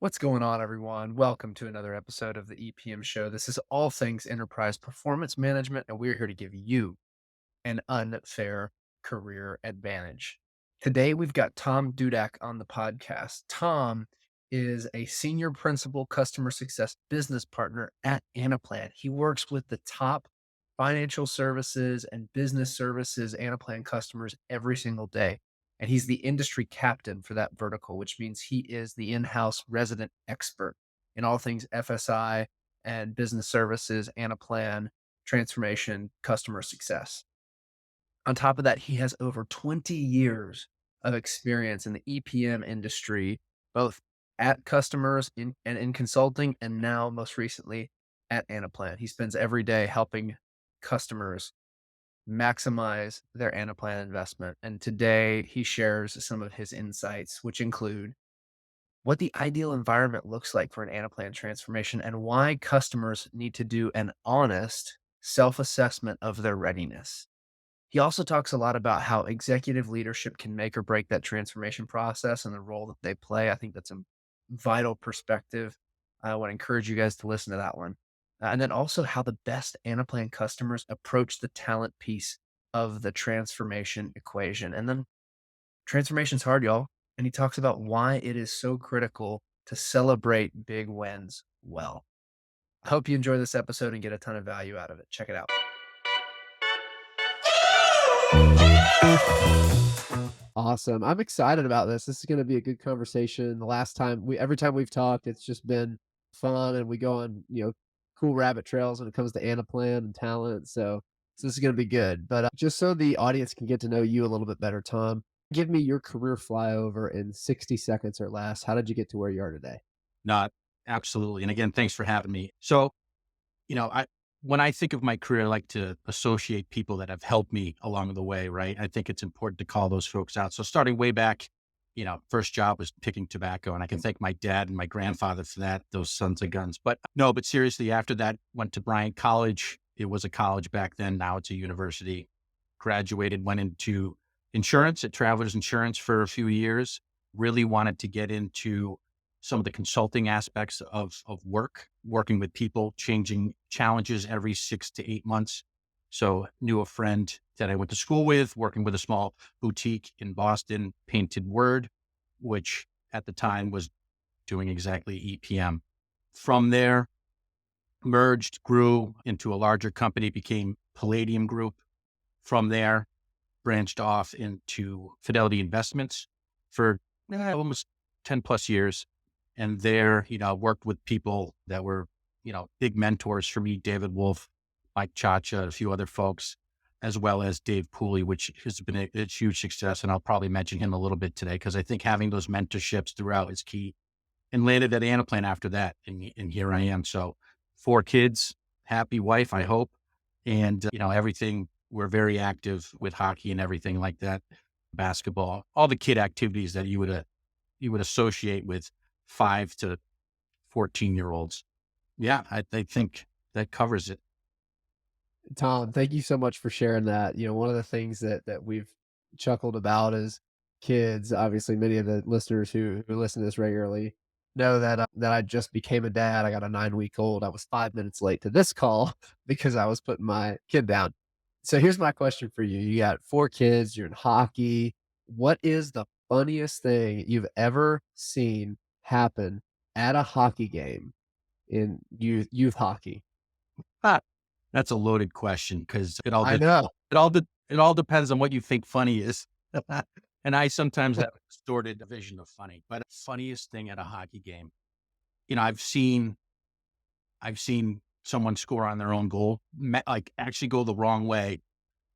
What's going on, everyone? Welcome to another episode of the EPM Show. This is all things enterprise performance management, and we're here to give you an unfair career advantage. Today, we've got Tom Dudack on the podcast. Tom is a senior principal customer success business partner at Anaplan. He works with the top financial services and business services Anaplan customers every single day. And he's the industry captain for that vertical, which means he is the in house resident expert in all things FSI and business services, Anaplan, transformation, customer success. On top of that, he has over 20 years of experience in the EPM industry, both at customers and in consulting, and now most recently at Anaplan. He spends every day helping customers maximize their Anaplan investment. And today he shares some of his insights, which include what the ideal environment looks like for an Anaplan transformation and why customers need to do an honest self assessment of their readiness. He also talks a lot about how executive leadership can make or break that transformation process and the role that they play. I think that's a vital perspective. I would encourage you guys to listen to that one. And then also how the best Anaplan customers approach the talent piece of the transformation equation. And then transformation's hard, y'all. And he talks about why it is so critical to celebrate big wins well. I hope you enjoy this episode and get a ton of value out of it. Check it out. Awesome. I'm excited about this. This is going to be a good conversation. Every time we've talked, it's just been fun and we go on, cool rabbit trails when it comes to Anaplan and talent. So this is going to be good. But just so the audience can get to know you a little bit better, Tom, give me your career flyover in 60 seconds or less. How did you get to where you are today? Not absolutely. And again, thanks for having me. So, when I think of my career, I like to associate people that have helped me along the way, right? I think it's important to call those folks out. So starting way back, first job was picking tobacco, and I can thank my dad and my grandfather for that, those sons of guns. But no, but seriously, after that, went to Bryant College. It was a college back then. Now it's a university. Graduated, went into insurance at Travelers Insurance for a few years. Really wanted to get into some of the consulting aspects of working with people, changing challenges every 6 to 8 months. So knew a friend that I went to school with, working with a small boutique in Boston, Painted Word, which at the time was doing exactly EPM. From there, merged, grew into a larger company, became Palladium Group. From there, branched off into Fidelity Investments for almost 10 plus years. And there, worked with people that were, big mentors for me, David Wolf, Mike Chacha, a few other folks, as well as Dave Pooley, which has been a huge success. And I'll probably mention him a little bit today because I think having those mentorships throughout is key. And landed at Anaplan after that. And here I am. So 4 kids, happy wife, I hope. And, everything, we're very active with hockey and everything like that, basketball, all the kid activities that you would associate with 5 to 14-year-olds. Yeah, I think that covers it. Tom, thank you so much for sharing that. One of the things that we've chuckled about as kids, obviously many of the listeners who listen to this regularly know that I just became a dad. I got a 9-week-old. I was 5 minutes late to this call because I was putting my kid down. So here's my question for you. You got 4 kids, you're in hockey. What is the funniest thing you've ever seen happen at a hockey game in youth hockey? Ah, that's a loaded question because I know. it all depends on what you think funny is. And I sometimes have a distorted vision of funny, but funniest thing at a hockey game, I've seen someone score on their own goal, like actually go the wrong way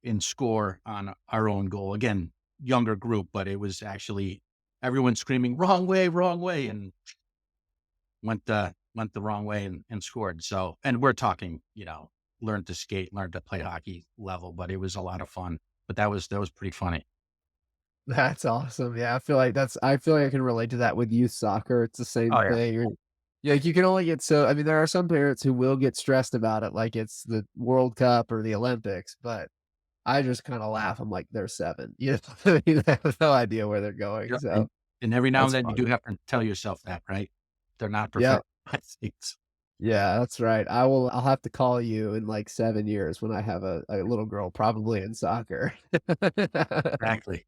and score on our own goal. Again, younger group, but it was actually everyone screaming wrong way, and went the wrong way and scored. So, and we're talking, learned to skate, learned to play hockey level, but it was a lot of fun. But that was pretty funny. That's awesome. Yeah, I feel like I can relate to that with youth soccer. It's the same Oh yeah. thing. Yeah, like you can only get so I mean, there are some parents who will get stressed about it like it's the World Cup or the Olympics, but I just kinda laugh. I'm like, "They're 7." I have no idea where they're going, Yeah. so And every now and that's then you fun. do have to tell yourself that, right? They're not Yeah. professional athletes. Yeah, that's right. I'll have to call you in like 7 years when I have a little girl probably in soccer. Exactly.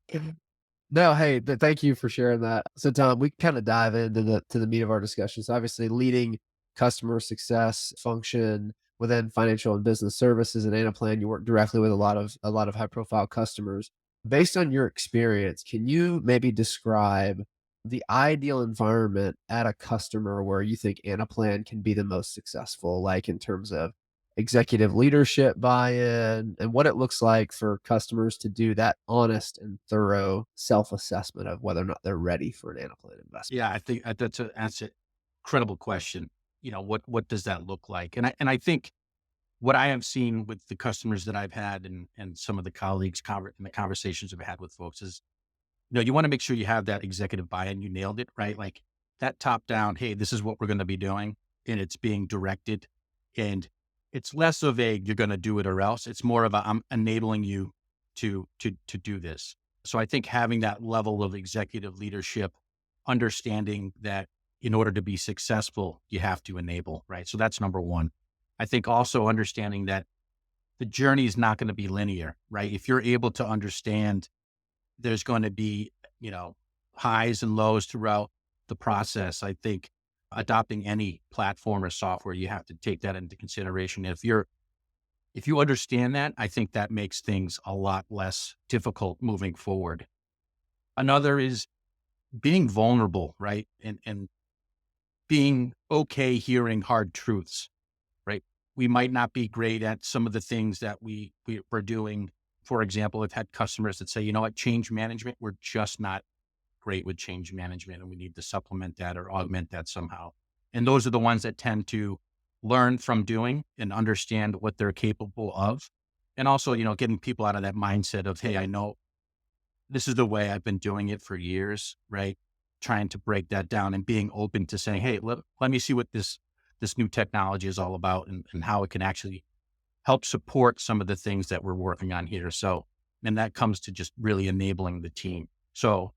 No, hey, thank you for sharing that. So, Tom, we kind of dive into the meat of our discussions. Obviously, leading customer success function within financial and business services at Anaplan, you work directly with a lot of high profile customers. Based on your experience, can you maybe describe the ideal environment at a customer where you think Anaplan can be the most successful, like in terms of executive leadership buy-in and what it looks like for customers to do that honest and thorough self-assessment of whether or not they're ready for an Anaplan investment. Yeah, I think that's a incredible question. What does that look like? And I think what I have seen with the customers that I've had and some of the colleagues in the conversations I've had with folks is, you want to make sure you have that executive buy-in. You nailed it, right? Like that top down, hey, this is what we're going to be doing, and it's being directed. And it's less of a you're going to do it or else. It's more of a I'm enabling you to do this. So I think having that level of executive leadership, understanding that in order to be successful, you have to enable, right? So that's number one. I think also understanding that the journey is not going to be linear, right? If you're able to understand there's going to be, highs and lows throughout the process. I think adopting any platform or software, you have to take that into consideration. If you understand that, I think that makes things a lot less difficult moving forward. Another is being vulnerable, right? And being okay hearing hard truths, right? We might not be great at some of the things that we're doing. For example, I've had customers that say, you know what, change management, we're just not great with change management and we need to supplement that or augment that somehow. And those are the ones that tend to learn from doing and understand what they're capable of. And also, getting people out of that mindset of, hey, I know this is the way I've been doing it for years, right? Trying to break that down and being open to saying, hey, let me see what this new technology is all about and how it can actually help support some of the things that we're working on here. So, and that comes to just really enabling the team. So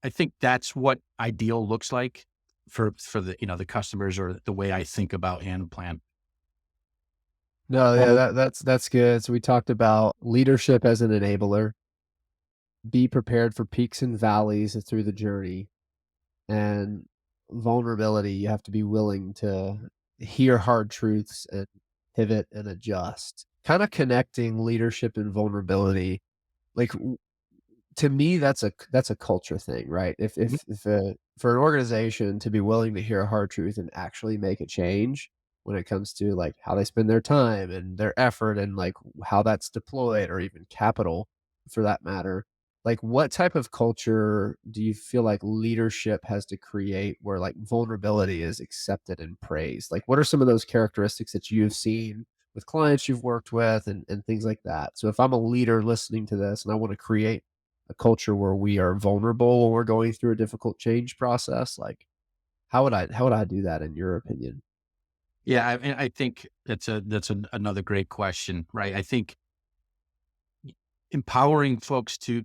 I think that's what ideal looks like for the customers or the way I think about Anaplan. No, yeah, Um, that's good. So we talked about leadership as an enabler, be prepared for peaks and valleys through the journey, and vulnerability. You have to be willing to hear hard truths and pivot and adjust. Kind of connecting leadership and vulnerability. Like to me, that's a culture thing, right? If for an organization to be willing to hear a hard truth and actually make a change when it comes to like how they spend their time and their effort and like how that's deployed or even capital for that matter, like what type of culture do you feel like leadership has to create where like vulnerability is accepted and praised? Like what are some of those characteristics that you've seen with clients you've worked with and things like that? So if I'm a leader listening to this and I want to create a culture where we are vulnerable when we're going through a difficult change process, like how would I do that in your opinion? yeah, I think another great question, right? I think empowering folks to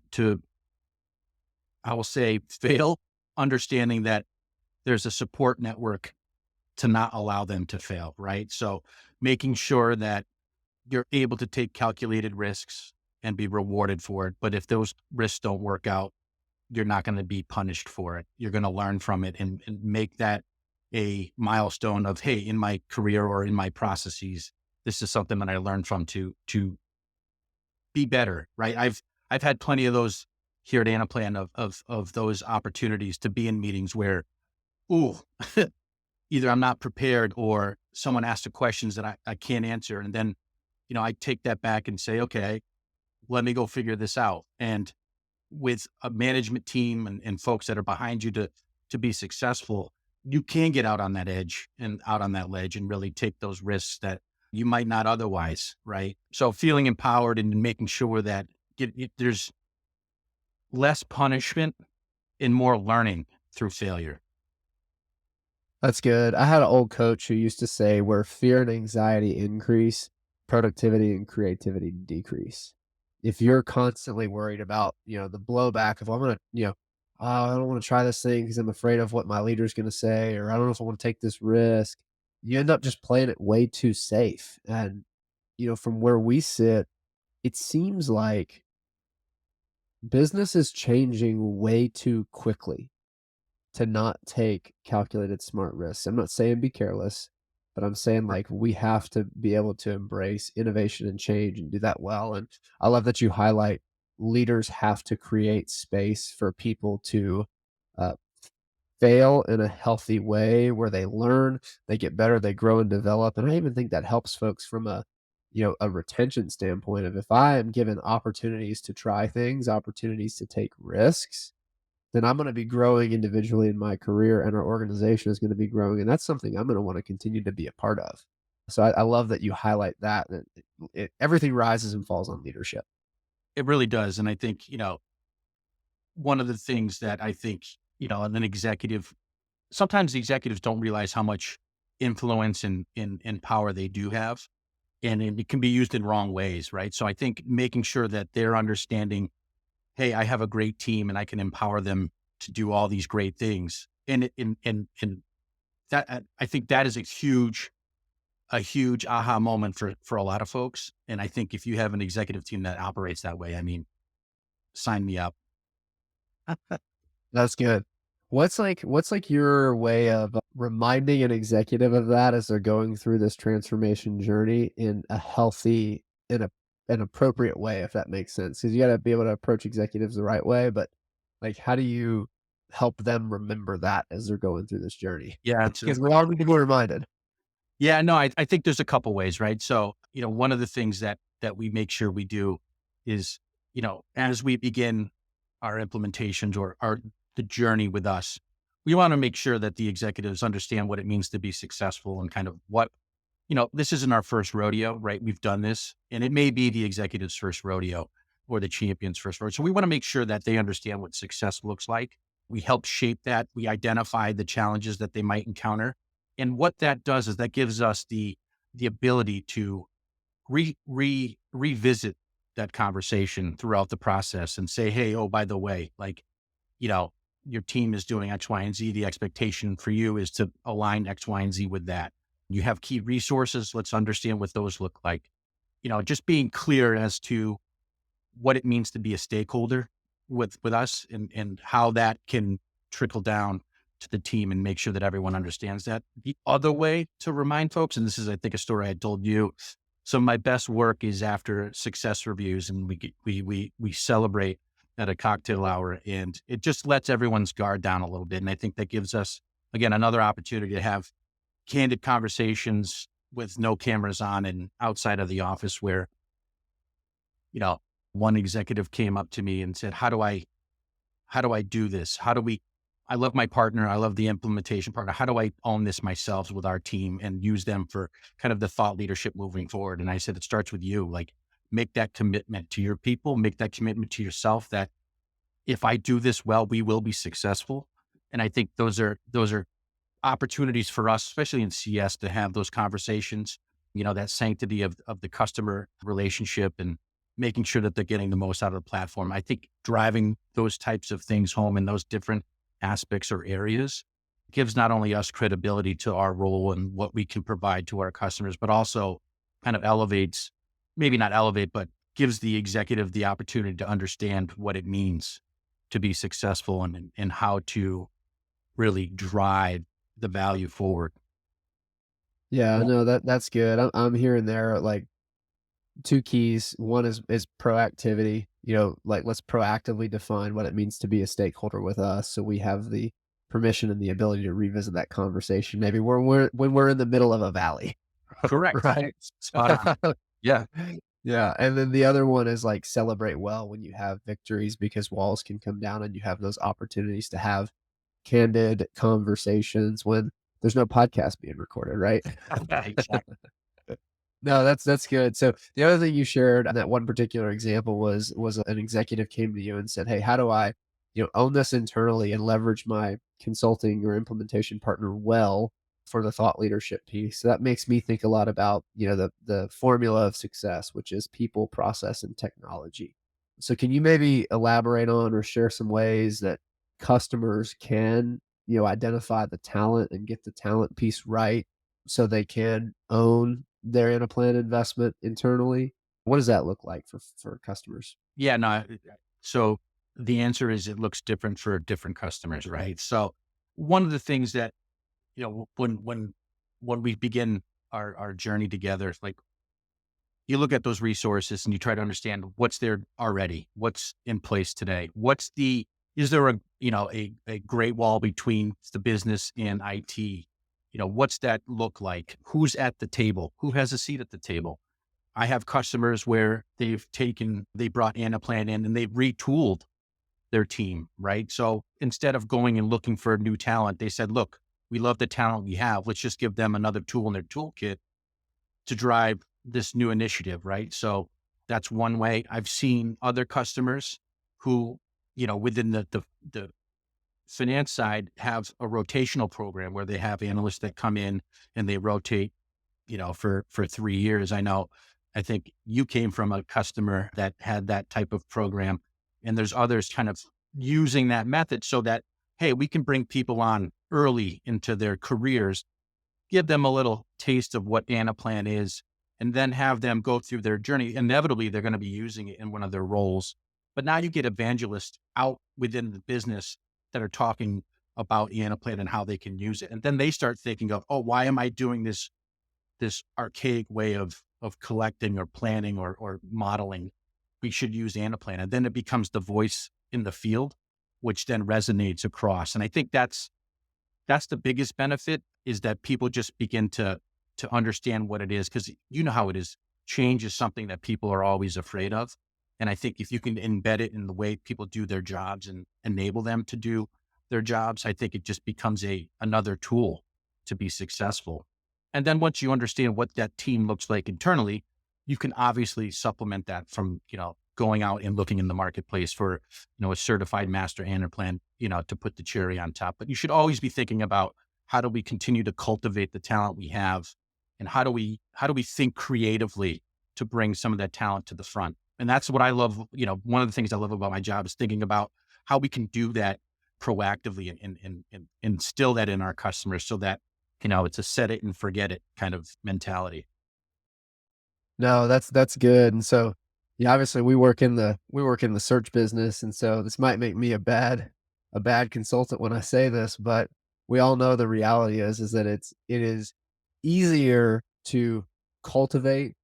I will say fail, understanding that there's a support network to not allow them to fail, right? So making sure that you're able to take calculated risks and be rewarded for it. But if those risks don't work out, you're not going to be punished for it. You're going to learn from it and make that a milestone of, hey, in my career or in my processes, this is something that I learned from to be better, right? I've had plenty of those here at Anaplan of those opportunities to be in meetings where, ooh, either I'm not prepared or someone asked the questions that I can't answer. And then, I take that back and say, okay, let me go figure this out. And with a management team and folks that are behind you to be successful, you can get out on that edge and out on that ledge and really take those risks that you might not otherwise, right? So feeling empowered and making sure that there's less punishment and more learning through failure. That's good. I had an old coach who used to say where fear and anxiety increase, productivity and creativity decrease. If you're constantly worried about, the blowback of I'm gonna, "Oh, I don't want to try this thing because I'm afraid of what my leader's going to say, or I don't know if I want to take this risk." You end up just playing it way too safe. And, from where we sit, it seems like business is changing way too quickly to not take calculated smart risks. I'm not saying be careless, but I'm saying like we have to be able to embrace innovation and change and do that well. And I love that you highlight leaders have to create space for people to uh, fail in a healthy way where they learn, they get better, they grow and develop. And I even think that helps folks from a retention standpoint of if I am given opportunities to try things, opportunities to take risks, then I'm going to be growing individually in my career and our organization is going to be growing. And that's something I'm going to want to continue to be a part of. So I love that you highlight that everything rises and falls on leadership. It really does. And I think, one of the things that I think, an executive, sometimes the executives don't realize how much influence and power they do have. And it can be used in wrong ways, right? So I think making sure that they're understanding, hey, I have a great team and I can empower them to do all these great things. And that I think that is a huge aha moment for a lot of folks. And I think if you have an executive team that operates that way, I mean, sign me up. That's good. What's like your way of reminding an executive of that as they're going through this transformation journey in a healthy, in an appropriate way, if that makes sense? Because you got to be able to approach executives the right way, but like, how do you help them remember that as they're going through this journey? Yeah, Because we all need to be reminded. yeah, no, I think there's a couple ways, right? So, one of the things that we make sure we do is, as we begin our implementations or the journey with us, we want to make sure that the executives understand what it means to be successful and kind of what, this isn't our first rodeo, right? We've done this and it may be the executive's first rodeo or the champion's first rodeo. So we want to make sure that they understand what success looks like. We help shape that. We identify the challenges that they might encounter. And what that does is that gives us the ability to revisit that conversation throughout the process and say, hey, oh, by the way, like, you know, your team is doing X, Y, and Z. The expectation for you is to align X, Y, and Z with that. You have key resources. Let's understand what those look like. Just being clear as to what it means to be a stakeholder with us and how that can trickle down to the team and make sure that everyone understands that. The other way to remind folks, and this is, I think, a story I told you. So my best work is after success reviews, and we celebrate at a cocktail hour, and it just lets everyone's guard down a little bit. And I think that gives us, again, another opportunity to have candid conversations with no cameras on and outside of the office where, you know, one executive came up to me and said, how do I do this? I love my partner. I love the implementation partner. How do I own this myself with our team and use them for kind of the thought leadership moving forward? And I said, it starts with you. Like, make that commitment to your people, make that commitment to yourself that if I do this well, we will be successful. And I think those are opportunities for us, especially in CS, to have those conversations, that sanctity of the customer relationship and making sure that they're getting the most out of the platform. I think driving those types of things home in those different aspects or areas gives not only us credibility to our role and what we can provide to our customers, but also kind of elevates, maybe not elevate, but gives the executive the opportunity to understand what it means to be successful and how to really drive the value forward. Yeah, Yeah. no, that's good. I'm hearing there like two keys. One is proactivity. Like let's proactively define what it means to be a stakeholder with us, so we have the permission and the ability to revisit that conversation. Maybe when we're in the middle of a valley, Correct. right? Spot on. Yeah. Yeah, and then the other one is like celebrate well when you have victories because walls can come down and you have those opportunities to have candid conversations when there's no podcast being recorded, right? Exactly. No, that's good. So the other thing you shared in that one particular example was an executive came to you and said, "Hey, how do I, own this internally and leverage my consulting or implementation partner well for the thought leadership piece?" So that makes me think a lot about, the formula of success, which is people, process, and technology. So can you maybe elaborate on or share some ways that customers can, identify the talent and get the talent piece right so they can own their Anaplan investment internally? What does that look like for customers? Yeah, no. So the answer is it looks different for different customers, right? So one of the things that, when we begin our journey together, it's like you look at those resources and you try to understand what's there already, what's in place today, is there a great wall between the business and IT? What's that look like? Who's at the table? Who has a seat at the table? I have customers where they brought Anaplan in and they've retooled their team, right? So instead of going and looking for new talent, they said, look, we love the talent we have. Let's just give them another tool in their toolkit to drive this new initiative, right? So that's one way. I've seen other customers who, within the finance side have a rotational program where they have analysts that come in and they rotate, for 3 years. I think you came from a customer that had that type of program, and there's others kind of using that method so that, hey, we can bring people on early into their careers, give them a little taste of what Anaplan is, and then have them go through their journey. Inevitably, they're going to be using it in one of their roles. But now you get evangelists out within the business that are talking about Anaplan and how they can use it. And then they start thinking of, oh, why am I doing this archaic way of collecting or planning or modeling? We should use Anaplan. And then it becomes the voice in the field, which then resonates across. And I think that's the biggest benefit, is that people just begin to understand what it is. Cause you know how it is. Change is something that people are always afraid of. And I think if you can embed it in the way people do their jobs and enable them to do their jobs, I think it just becomes another tool to be successful. And then once you understand what that team looks like internally, you can obviously supplement that from, going out and looking in the marketplace for, a certified master Anaplan, to put the cherry on top. But you should always be thinking about, how do we continue to cultivate the talent we have? And how do we think creatively to bring some of that talent to the front? And that's what I love. One of the things I love about my job is thinking about how we can do that proactively and instill that in our customers so that, it's a set it and forget it kind of mentality. No, that's good, and so, yeah, obviously, we work in the search business, and so this might make me a bad consultant when I say this, but we all know the reality is that it is easier to cultivate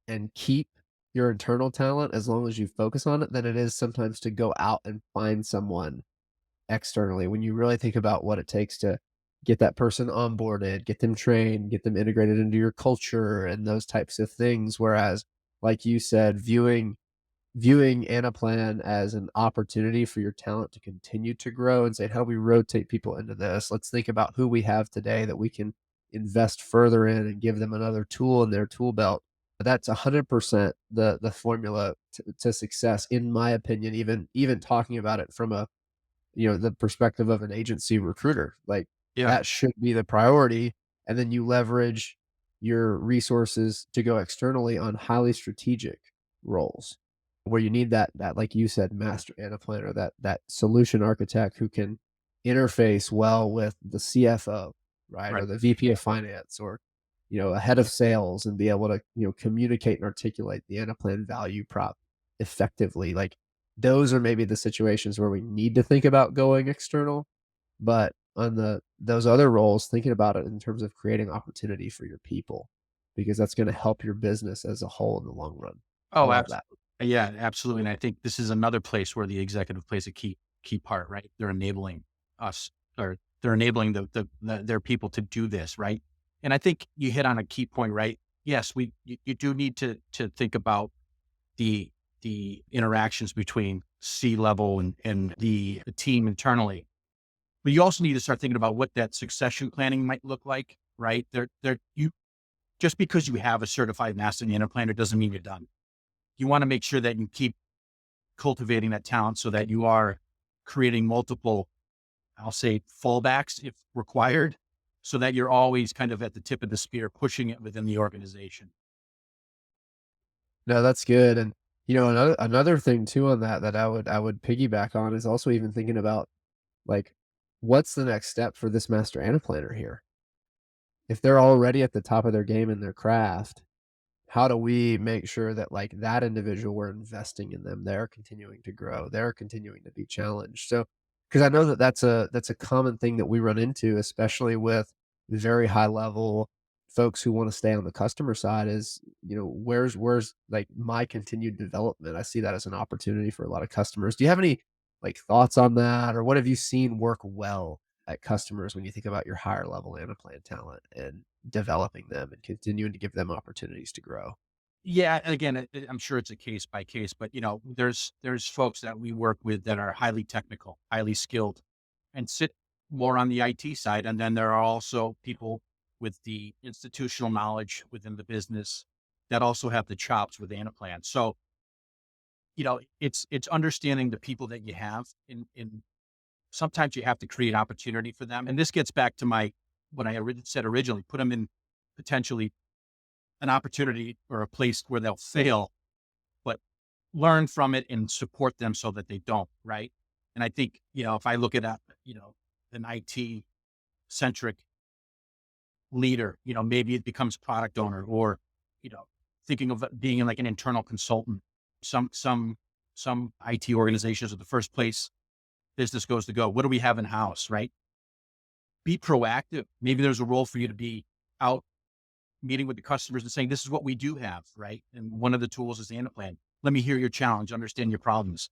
and keep your internal talent as long as you focus on it than it is sometimes to go out and find someone externally. When you really think about what it takes to get that person onboarded, get them trained, get them integrated into your culture and those types of things. Whereas, like you said, viewing Anaplan as an opportunity for your talent to continue to grow and saying, how do we rotate people into this? Let's think about who we have today that we can invest further in and give them another tool in their tool belt. That's 100% the formula to success, in my opinion. Even talking about it from the perspective of an agency recruiter. Like, Yeah. that should be the priority, and then you leverage your resources to go externally on highly strategic roles where you need that, like you said, master and a planner, that solution architect who can interface well with the CFO, right? Right. Or the VP of finance, or a head of sales, and be able to, communicate and articulate the Anaplan value prop effectively. Like, those are maybe the situations where we need to think about going external, but on those other roles, thinking about it in terms of creating opportunity for your people, because that's going to help your business as a whole in the long run. I Oh, love that. yeah, absolutely. And I think this is another place where the executive plays a key part, right? They're enabling us, or they're enabling their people to do this, right? And I think you hit on a key point, right? Yes, you do need to think about the interactions between C level and the team internally. But you also need to start thinking about what that succession planning might look like, right? You just because you have a certified master data planner doesn't mean you're done. You want to make sure that you keep cultivating that talent so that you are creating multiple, I'll say, fallbacks if required, so that you're always kind of at the tip of the spear, pushing it within the organization. No, that's good, and, another thing too on that I would piggyback on is also even thinking about Like, what's the next step for this master Anaplanner here? If they're already at the top of their game in their craft, how do we make sure that like that individual, we're investing in them, they're continuing to grow, they're continuing to be challenged? So because I know that that's a common thing that we run into, especially with very high level folks who want to stay on the customer side, is where's like my continued development? I see that as an opportunity for a lot of customers. Do you have any like thoughts on that, or what have you seen work well at customers when you think about your higher level Anaplan talent and developing them and continuing to give them opportunities to grow? Yeah, and again, I'm sure it's a case by case, but there's folks that we work with that are highly technical, highly skilled, and sit more on the IT side, and then there are also people with the institutional knowledge within the business that also have the chops with Anaplan. So, it's understanding the people that you have in sometimes you have to create opportunity for them. And this gets back to my what I said originally, put them in potentially an opportunity or a place where they'll fail, but learn from it and support them so that they don't, right? And I think, if I look at an IT centric leader, maybe it becomes product owner or, you know, thinking of being like an internal consultant. Some IT organizations are the first place business goes to go. What do we have in house, right? Be proactive. Maybe there's a role for you to be out meeting with the customers and saying, this is what we do have, right? And one of the tools is the Anaplan. Let me hear your challenge, understand your problems.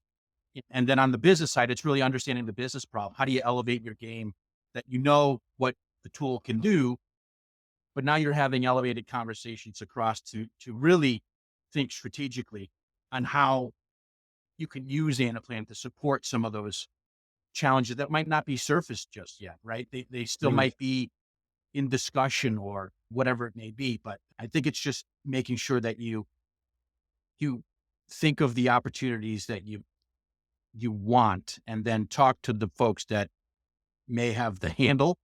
And then on the business side, it's really understanding the business problem. How do you elevate your game that you know what the tool can do, but now you're having elevated conversations across to really think strategically on how you can use Anaplan to support some of those challenges that might not be surfaced just yet, right? They still Mm. might be in discussion or whatever it may be. But I think it's just making sure that you think of the opportunities that you want and then talk to the folks that may have the handle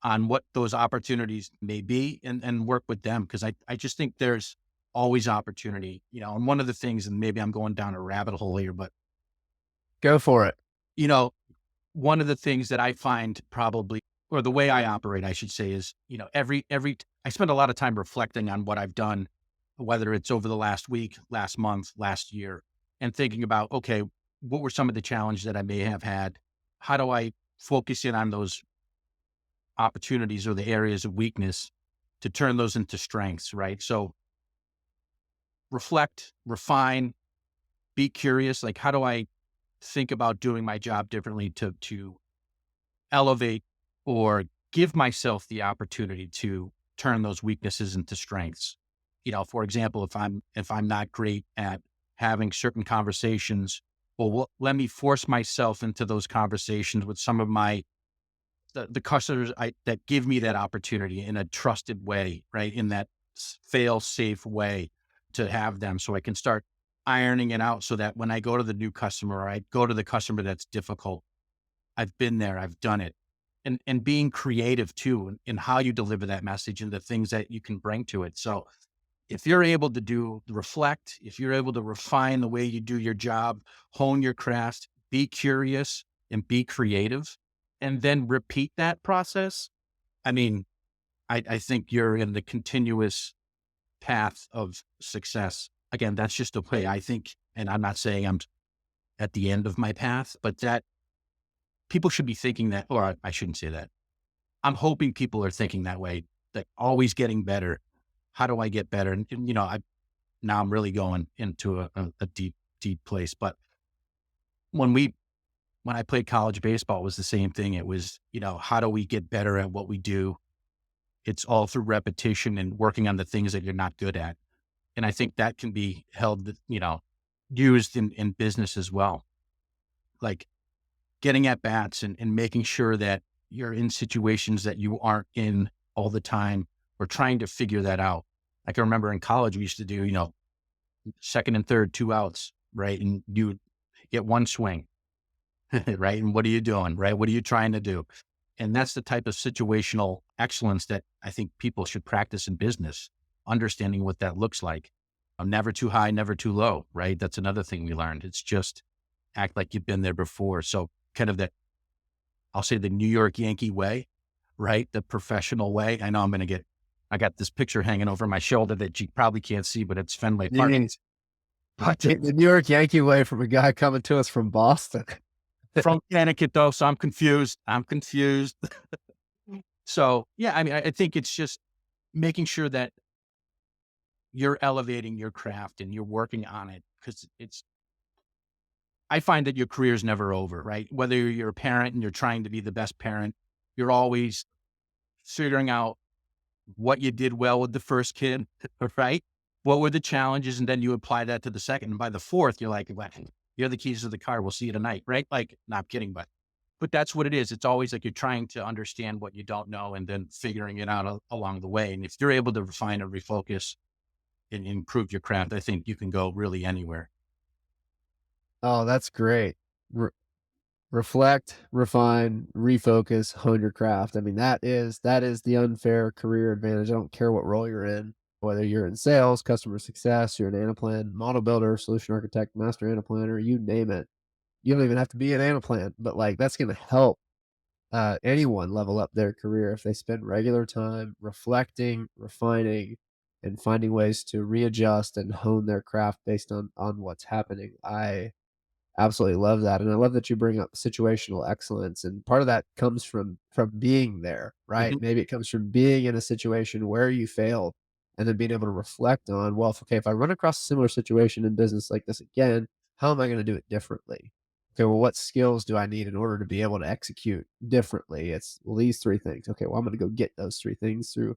on what those opportunities may be and work with them. Cause I just think there's always opportunity, and one of the things, and maybe I'm going down a rabbit hole here, but Go for it. you know, one of the things that I find probably, or the way I operate, I should say, is, I spend a lot of time reflecting on what I've done, whether it's over the last week, last month, last year, and thinking about, okay, what were some of the challenges that I may have had? How do I focus in on those opportunities or the areas of weakness to turn those into strengths, right? So reflect, refine, be curious. Like, how do I think about doing my job differently to elevate or give myself the opportunity to turn those weaknesses into strengths. For example, if I'm not great at having certain conversations, well, let me force myself into those conversations with some of the customers that give me that opportunity in a trusted way, right? In that fail safe way to have them so I can start ironing it out so that when I go to the new customer, or I go to the customer that's difficult, I've been there, I've done it. And being creative too in how you deliver that message and the things that you can bring to it. So if you're able to reflect, if you're able to refine the way you do your job, hone your craft, be curious and be creative, and then repeat that process, I mean, I think you're in the continuous path of success. Again, that's just the way I think. And I'm not saying I'm at the end of my path, but that people should be thinking that, or I shouldn't say that. I'm hoping people are thinking that way, that always getting better. How do I get better? And now I'm really going into a deep, deep place. But when when I played college baseball, it was the same thing. It was, how do we get better at what we do? It's all through repetition and working on the things that you're not good at. And I think that can be used in business as well. Like getting at bats and making sure that you're in situations that you aren't in all the time or trying to figure that out. I can remember in college, we used to do, second and third, 2 outs, right? And you would get one swing, right? And what are you doing, right? What are you trying to do? And that's the type of situational excellence that I think people should practice in business, understanding what that looks like. Never too high, never too low, right? That's another thing we learned. It's just act like you've been there before. So kind of that I'll say the New York Yankee way, right? The professional way. I know I got this picture hanging over my shoulder that you probably can't see, but it's Fenway Park. Jeez. But The New York Yankee way from a guy coming to us from Boston. from Connecticut though, so I'm confused. I'm confused. So yeah, I mean, I think it's just making sure that you're elevating your craft and you're working on it because I find that your career is never over, right? Whether you're a parent and you're trying to be the best parent, you're always figuring out what you did well with the first kid, right? What were the challenges? And then you apply that to the second. And by the fourth, you're like, "Well, you're the keys to the car. We'll see you tonight," right? Like, not kidding, but that's what it is. It's always like you're trying to understand what you don't know and then figuring it out along the way. And if you're able to refine and refocus and improve your craft, I think you can go really anywhere. Oh, that's great. Re reflect, refine, refocus, hone your craft. I mean, that is the unfair career advantage. I don't care what role you're in, whether you're in sales, customer success, you're an Anaplan model builder, solution architect, master Anaplanner, you name it. You don't even have to be an Anaplan, but like that's going to help anyone level up their career if they spend regular time reflecting, refining, and finding ways to readjust and hone their craft based on what's happening. I absolutely love that, and I love that you bring up situational excellence, and part of that comes from being there, right? Mhm. Maybe it comes from being in a situation where you failed, and then being able to reflect on, well, okay, if I run across a similar situation in business like this again, how am I going to do it differently? Okay, well, what skills do I need in order to be able to execute differently? It's well, these three things. Okay, well, I'm going to go get those three things through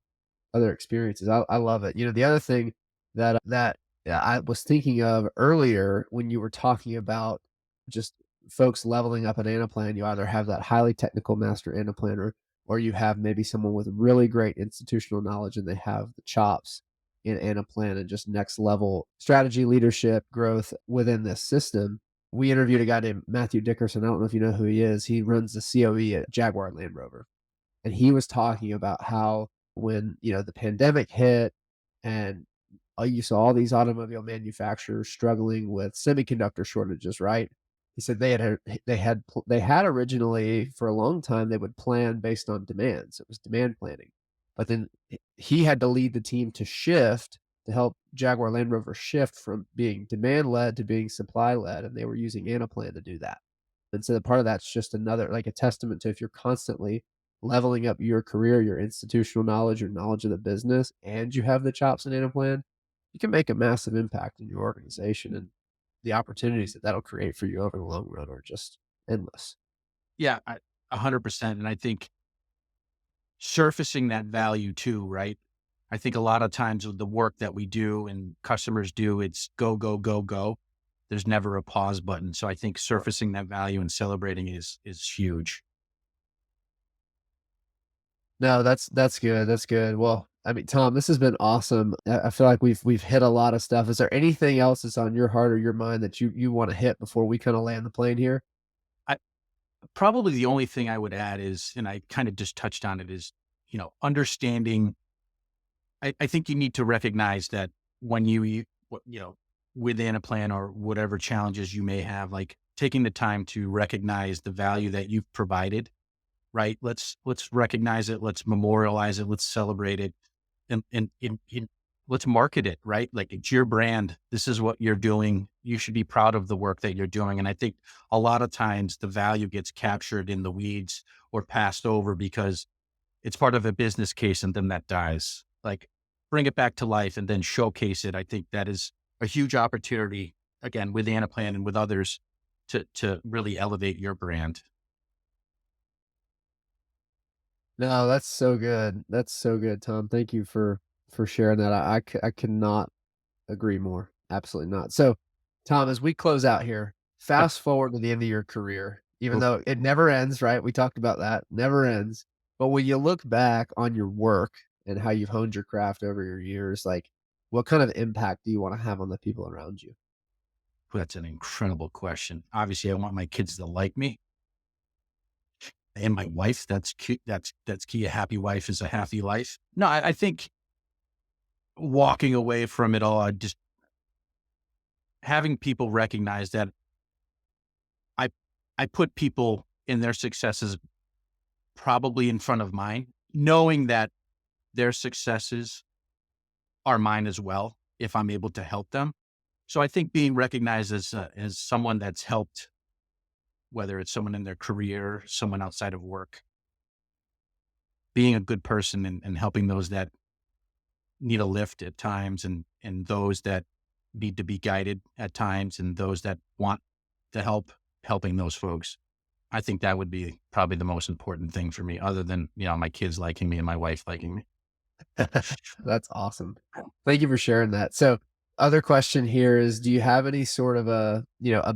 other experiences. I love it. The other thing that yeah, I was thinking of earlier when you were talking about just folks leveling up an Anaplan, you either have that highly technical master Anaplanner or you have maybe someone with really great institutional knowledge and they have the chops in Anaplan and just next level strategy, leadership, growth within this system. We interviewed a guy named Matthew Dickerson. I don't know if you know who he is. He runs the COE at Jaguar Land Rover. And he was talking about how when, the pandemic hit and you saw all these automobile manufacturers struggling with semiconductor shortages, right? He said they had originally for a long time they would plan based on demands. It was demand planning. But then he had to lead the team to help Jaguar Land Rover shift from being demand led to being supply led, and they were using Anaplan to do that. And so the part of that's just another like a testament to if you're constantly leveling up your career, your institutional knowledge, your knowledge of the business, and you have the chops in Anaplan, you can make a massive impact in your organization. And the opportunities that that'll create for you over the long run are just endless. Yeah, 100%. And I think surfacing that value too, right? I think a lot of times with the work that we do and customers do, it's go, go, go, go. There's never a pause button. So I think surfacing that value and celebrating is huge. No, that's good. That's good. Well, I mean, Tom, this has been awesome. I feel like we've hit a lot of stuff. Is there anything else that's on your heart or your mind that you want to hit before we kind of land the plane here? I probably the only thing I would add is, and I kind of just touched on it, is, understanding. I think you need to recognize that when within a plan or whatever challenges you may have, like taking the time to recognize the value that you've provided, right? Let's recognize it. Let's memorialize it. Let's celebrate it, and let's market it, right? Like it's your brand. This is what you're doing. You should be proud of the work that you're doing. And I think a lot of times the value gets captured in the weeds or passed over because it's part of a business case and then that dies. Like bring it back to life and then showcase it. I think that is a huge opportunity again with Anaplan and with others to really elevate your brand. No, that's so good. That's so good, Tom. Thank you for sharing that. I cannot agree more. Absolutely not. So, Tom, as we close out here, fast forward to the end of your career, even though it never ends, right? We talked about that, never ends. But when you look back on your work and how you've honed your craft over your years, like what kind of impact do you want to have on the people around you? That's an incredible question. Obviously, I want my kids to like me and my wife. That's cute. That's key. A happy wife is a happy life. No, I think walking away from it all, just having people recognize that I I put people in their successes probably in front of mine, knowing that their successes are mine as well if I'm able to help them. So I think being recognized as someone that's helped, whether it's someone in their career, someone outside of work, being a good person and helping those that need a lift at times, and those that need to be guided at times, and those that want the help, helping those folks. I think that would be probably the most important thing for me, other than, my kids liking me and my wife liking me. That's awesome. Thank you for sharing that. So, other question here is, do you have any sort of a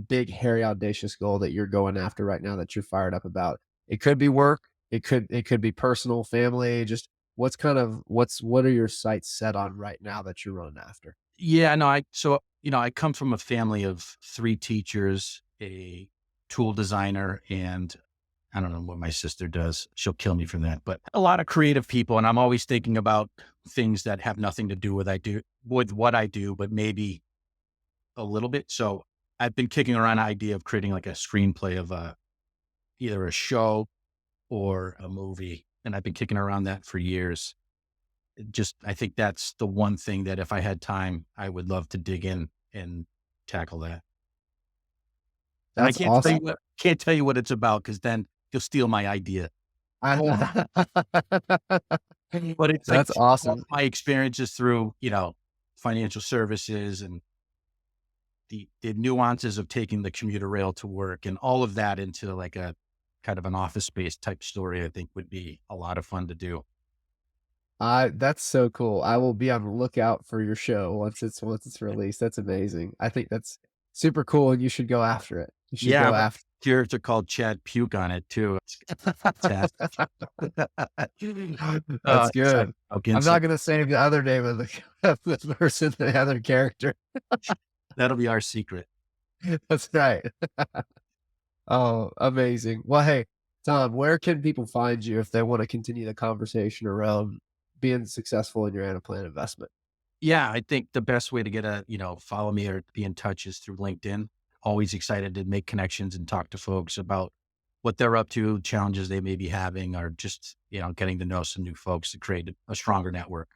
big, hairy, audacious goal that you're going after right now that you're fired up about? It could be work, it could be personal, family, just what are your sights set on right now that you're running after? Yeah, no, I come from a family of 3 teachers, a tool designer, and I don't know what my sister does. She'll kill me for that, but a lot of creative people. And I'm always thinking about things that have nothing to do with what I do, but maybe a little bit. So I've been kicking around the idea of creating like a screenplay of either a show or a movie. And I've been kicking around that for years. I think that's the one thing that if I had time, I would love to dig in and tackle that. And I That's awesome. can't tell you what it's about, because then you'll steal my idea. But it's like That's awesome. my experiences through, financial services, and the nuances of taking the commuter rail to work, and all of that into like a kind of an office space type story, I think would be a lot of fun to do. That's so cool. I will be on the lookout for your show once it's released. That's amazing. I think that's super cool, and you should go after it. You should Yeah, I go have a after. character called Chad Pyke on it too. It's fantastic. That's Excited good. about I'm getting not gonna say the other name of the of the person, the other character. that'll be our secret. That's right. Oh, amazing. Well, hey, Tom, where can people find you if they want to continue the conversation around being successful in your Anaplan investment? Yeah, I think the best way to follow me or be in touch is through LinkedIn. Always excited to make connections and talk to folks about what they're up to, challenges they may be having, or just, getting to know some new folks to create a stronger network.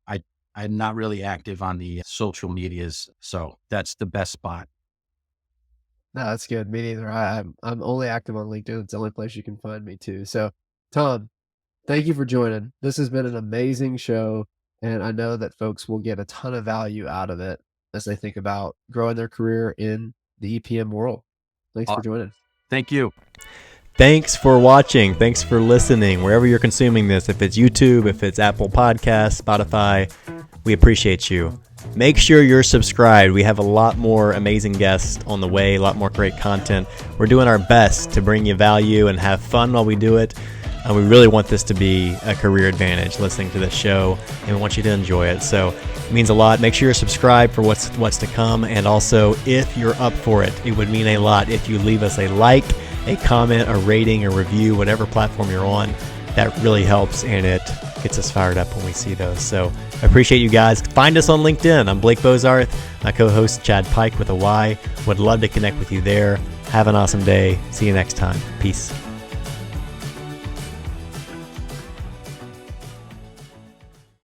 I, I'm not really active on the social medias, so that's the best spot. No, that's good. Me neither. I'm only active on LinkedIn. It's the only place you can find me too. So, Tom, thank you for joining. This has been an amazing show, and I know that folks will get a ton of value out of it as they think about growing their career in the EPM world. Thanks Uh, for joining. Thank you. Thanks for watching. Thanks for listening. Wherever you're consuming this, if it's YouTube, if it's Apple Podcasts, Spotify, we appreciate you. Make sure you're subscribed. We have a lot more amazing guests on the way, a lot more great content. We're doing our best to bring you value and have fun while we do it. We really want this to be a career advantage, listening to this show, and we want you to enjoy it. So it means a lot. Make sure you're subscribed for what's to come. And also, if you're up for it, it would mean a lot if you leave us a like, a comment, a rating, a review, whatever platform you're on. That really helps, and it gets us fired up when we see those. So I appreciate you guys. Find us on LinkedIn. I'm Blake Bozarth. My co-host, Chad Pyke with a Y. Would love to connect with you there. Have an awesome day. See you next time. Peace.